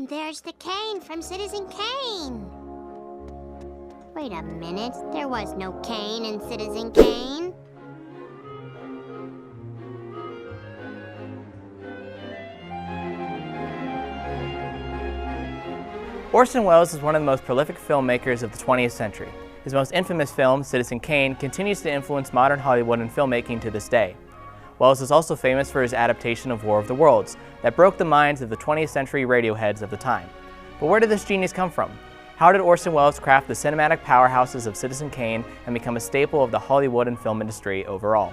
there's the Kane from Citizen Kane. Wait a minute, there was no Kane in Citizen Kane. Orson Welles is one of the most prolific filmmakers of the 20th century. His most infamous film, Citizen Kane, continues to influence modern Hollywood and filmmaking to this day. Welles is also famous for his adaptation of War of the Worlds that broke the minds of the 20th century radioheads of the time. But where did this genius come from? How did Orson Welles craft the cinematic powerhouses of Citizen Kane and become a staple of the Hollywood and film industry overall?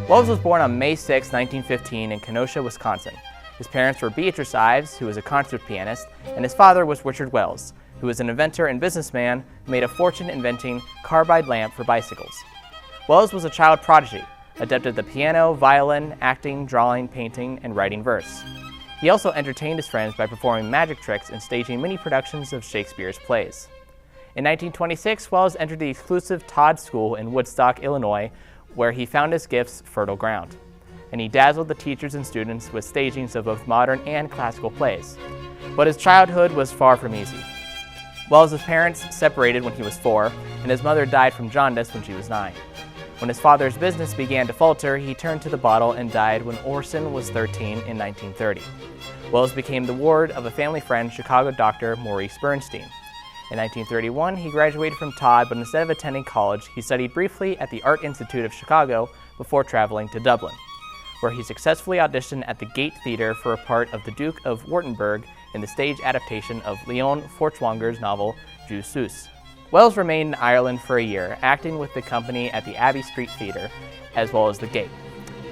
Welles was born on May 6, 1915 in Kenosha, Wisconsin. His parents were Beatrice Ives, who was a concert pianist, and his father was Richard Welles, who was an inventor and businessman who made a fortune inventing carbide lamp for bicycles. Welles was a child prodigy, adept at the piano, violin, acting, drawing, painting, and writing verse. He also entertained his friends by performing magic tricks and staging many productions of Shakespeare's plays. In 1926, Welles entered the exclusive Todd School in Woodstock, Illinois, where he found his gifts fertile ground, and he dazzled the teachers and students with stagings of both modern and classical plays. But his childhood was far from easy. Welles' parents separated when he was 4, and his mother died from jaundice when she was 9. When his father's business began to falter, he turned to the bottle and died when Orson was 13 in 1930. Welles became the ward of a family friend, Chicago doctor Maurice Bernstein. In 1931, he graduated from Todd, but instead of attending college, he studied briefly at the Art Institute of Chicago before traveling to Dublin, where he successfully auditioned at the Gate Theatre for a part of the Duke of Württemberg in the stage adaptation of Leon Furtwänger's novel Jus Sus. Welles remained in Ireland for a year, acting with the company at the Abbey Street Theatre, as well as the Gate.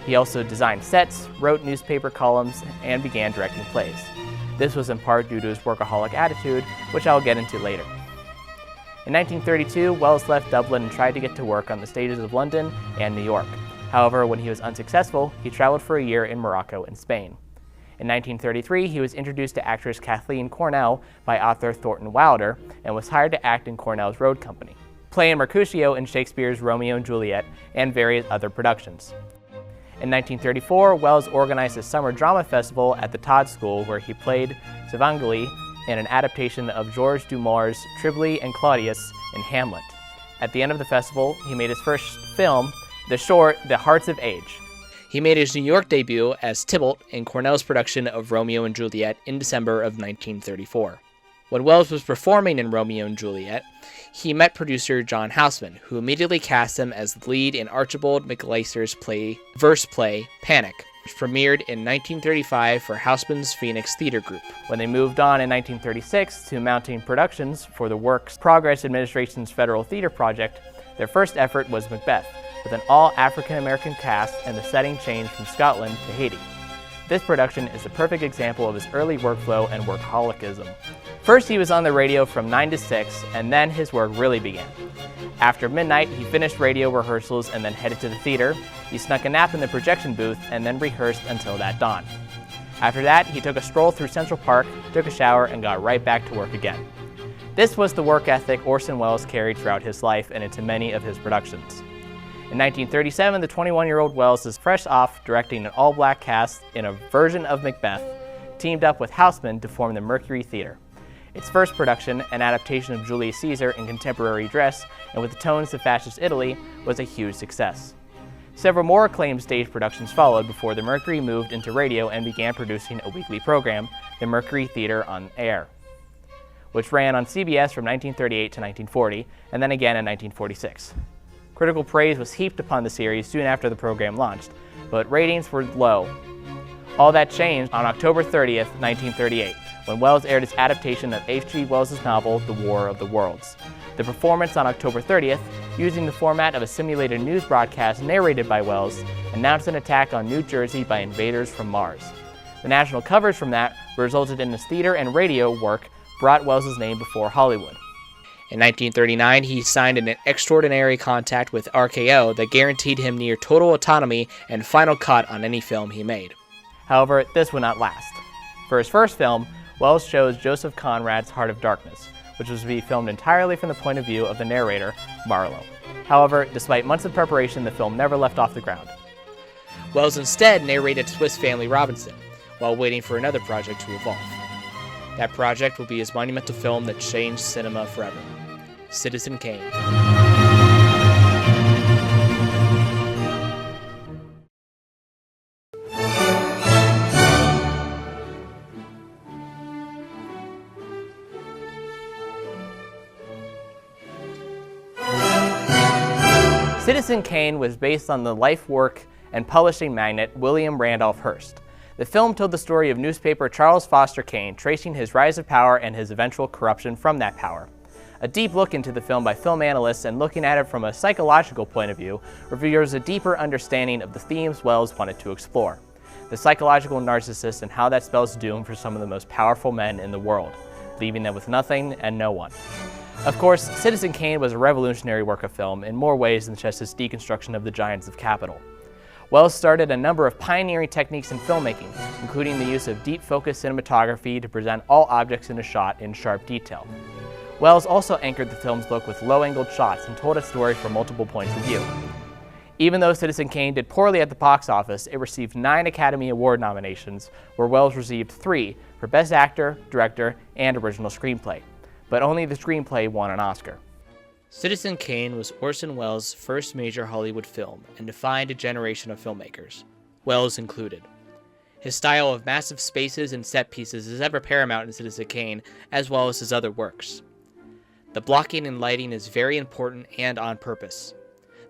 He also designed sets, wrote newspaper columns, and began directing plays. This was in part due to his workaholic attitude, which I'll get into later. In 1932, Welles left Dublin and tried to get to work on the stages of London and New York. However, when he was unsuccessful, he traveled for a year in Morocco and Spain. In 1933, he was introduced to actress Kathleen Cornell by author Thornton Wilder and was hired to act in Cornell's Road Company, playing Mercutio in Shakespeare's Romeo and Juliet and various other productions. In 1934, Welles organized a summer drama festival at the Todd School where he played Svengoolie in an adaptation of George Dumas' Tribble and Claudius in Hamlet. At the end of the festival, he made his first film, the short The Hearts of Age. He made his New York debut as Tybalt in Cornell's production of Romeo and Juliet in December of 1934. When Welles was performing in Romeo and Juliet, he met producer John Houseman, who immediately cast him as the lead in Archibald MacAlister's verse play, Panic, which premiered in 1935 for Houseman's Phoenix Theater Group. When they moved on in 1936 to mounting productions for the Works Progress Administration's Federal Theater Project, their first effort was Macbeth, with an all-African-American cast and the setting changed from Scotland to Haiti. This production is the perfect example of his early workflow and workaholicism. First, he was on the radio from 9 to 6, and then his work really began. After midnight, he finished radio rehearsals and then headed to the theater. He snuck a nap in the projection booth and then rehearsed until that dawn. After that, he took a stroll through Central Park, took a shower, and got right back to work again. This was the work ethic Orson Welles carried throughout his life and into many of his productions. In 1937, the 21-year-old Welles is fresh off directing an all-black cast in a version of Macbeth, teamed up with Houseman to form the Mercury Theater. Its first production, an adaptation of Julius Caesar in contemporary dress and with the tones of fascist Italy, was a huge success. Several more acclaimed stage productions followed before the Mercury moved into radio and began producing a weekly program, the Mercury Theater on Air, which ran on CBS from 1938 to 1940, and then again in 1946. Critical praise was heaped upon the series soon after the program launched, but ratings were low. All that changed on October 30th, 1938, when Welles aired his adaptation of H.G. Wells' novel, The War of the Worlds. The performance on October 30th, using the format of a simulated news broadcast narrated by Welles, announced an attack on New Jersey by invaders from Mars. The national coverage from that resulted in his theater and radio work brought Wells' name before Hollywood. In 1939, he signed an extraordinary contract with RKO that guaranteed him near total autonomy and final cut on any film he made. However, this would not last. For his first film, Welles chose Joseph Conrad's Heart of Darkness, which was to be filmed entirely from the point of view of the narrator, Marlowe. However, despite months of preparation, the film never left off the ground. Welles instead narrated Swiss Family Robinson, while waiting for another project to evolve. That project will be his monumental film that changed cinema forever, Citizen Kane. Citizen Kane was based on the life work and publishing magnate William Randolph Hearst. The film told the story of newspaper Charles Foster Kane tracing his rise of power and his eventual corruption from that power. A deep look into the film by film analysts and looking at it from a psychological point of view reveals a deeper understanding of the themes Welles wanted to explore. The psychological narcissist and how that spells doom for some of the most powerful men in the world, leaving them with nothing and no one. Of course, Citizen Kane was a revolutionary work of film in more ways than just his deconstruction of the giants of capital. Welles started a number of pioneering techniques in filmmaking, including the use of deep focus cinematography to present all objects in a shot in sharp detail. Welles also anchored the film's look with low-angled shots and told a story from multiple points of view. Even though Citizen Kane did poorly at the box office, it received 9 Academy Award nominations, where Welles received 3 for Best Actor, Director, and Original Screenplay. But only the screenplay won an Oscar. Citizen Kane was Orson Welles' first major Hollywood film and defined a generation of filmmakers, Welles included. His style of massive spaces and set pieces is ever paramount in Citizen Kane, as well as his other works. The blocking and lighting is very important and on purpose.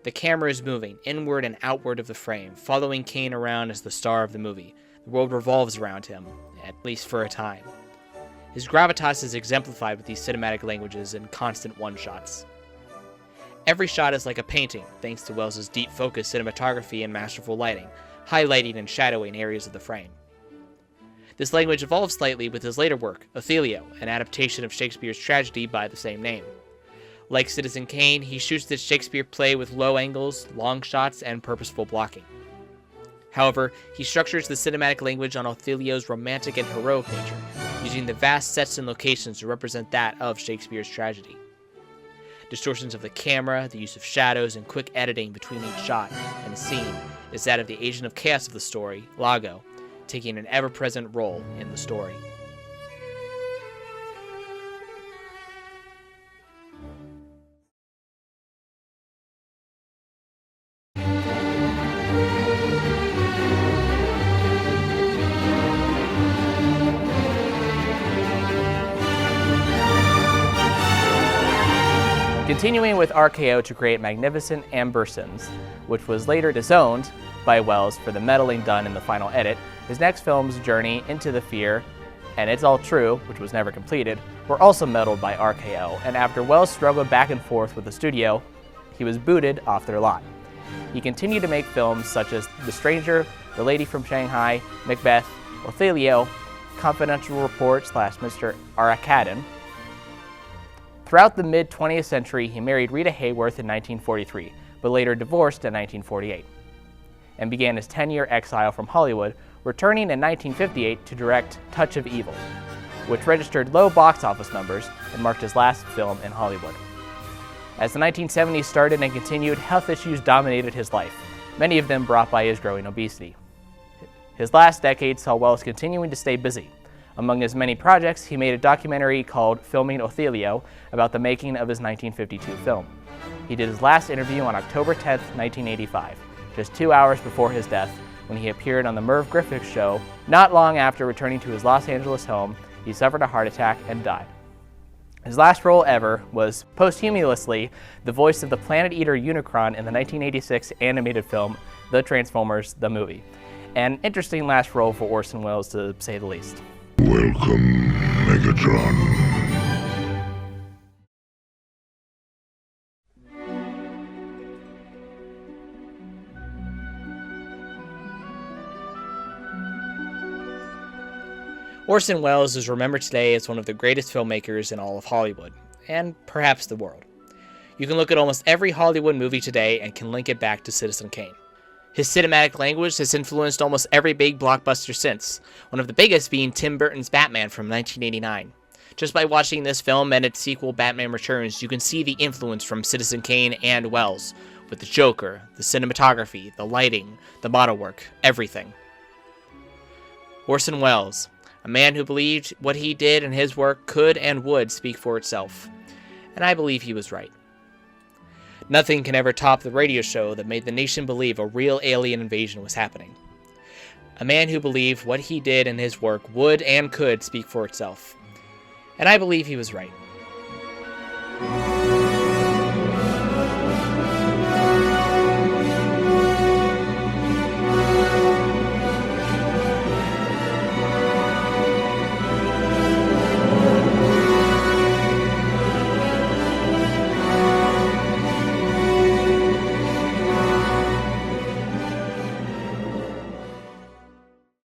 The camera is moving inward and outward of the frame, following Kane around as the star of the movie. The world revolves around him, at least for a time. His gravitas is exemplified with these cinematic languages and constant one-shots. Every shot is like a painting, thanks to Welles' deep focus cinematography and masterful lighting, highlighting and shadowing areas of the frame. This language evolved slightly with his later work, Othello, an adaptation of Shakespeare's tragedy by the same name. Like Citizen Kane, he shoots the Shakespeare play with low angles, long shots, and purposeful blocking. However, he structures the cinematic language on Othello's romantic and heroic nature, using the vast sets and locations to represent that of Shakespeare's tragedy. Distortions of the camera, the use of shadows, and quick editing between each shot and scene is that of the agent of chaos of the story, Lago, taking an ever-present role in the story. Continuing with RKO to create magnificent Ambersons, which was later disowned by Welles for the meddling done in the final edit, his next film's journey into the fear and It's All True, which was never completed, were also meddled by RKO, and after Welles struggled back and forth with the studio, he was booted off their lot. He continued to make films such as The Stranger, The Lady from Shanghai, Macbeth, Othello, Confidential Report / Mr. Arakadan. Throughout the mid-20th century, he married Rita Hayworth in 1943, but later divorced in 1948, and began his 10-year exile from Hollywood, returning in 1958 to direct Touch of Evil, which registered low box office numbers and marked his last film in Hollywood. As the 1970s started and continued, health issues dominated his life, many of them brought by his growing obesity. His last decade saw Welles continuing to stay busy. Among his many projects, he made a documentary called Filming Othello about the making of his 1952 film. He did his last interview on October 10, 1985, just 2 hours before his death, when he appeared on the Merv Griffith Show. Not long after returning to his Los Angeles home, he suffered a heart attack and died. His last role ever was, posthumously, the voice of the Planet Eater Unicron in the 1986 animated film The Transformers: The Movie. An interesting last role for Orson Welles, to say the least. Welcome, Megatron. Orson Welles is remembered today as one of the greatest filmmakers in all of Hollywood, and perhaps the world. You can look at almost every Hollywood movie today and can link it back to Citizen Kane. His cinematic language has influenced almost every big blockbuster since, one of the biggest being Tim Burton's Batman from 1989. Just by watching this film and its sequel Batman Returns, you can see the influence from Citizen Kane and Welles, with the Joker, the cinematography, the lighting, the model work, everything. Orson Welles, a man who believed what he did and his work could and would speak for itself. And I believe he was right. Nothing can ever top the radio show that made the nation believe a real alien invasion was happening. A man who believed what he did and his work would and could speak for itself. And I believe he was right.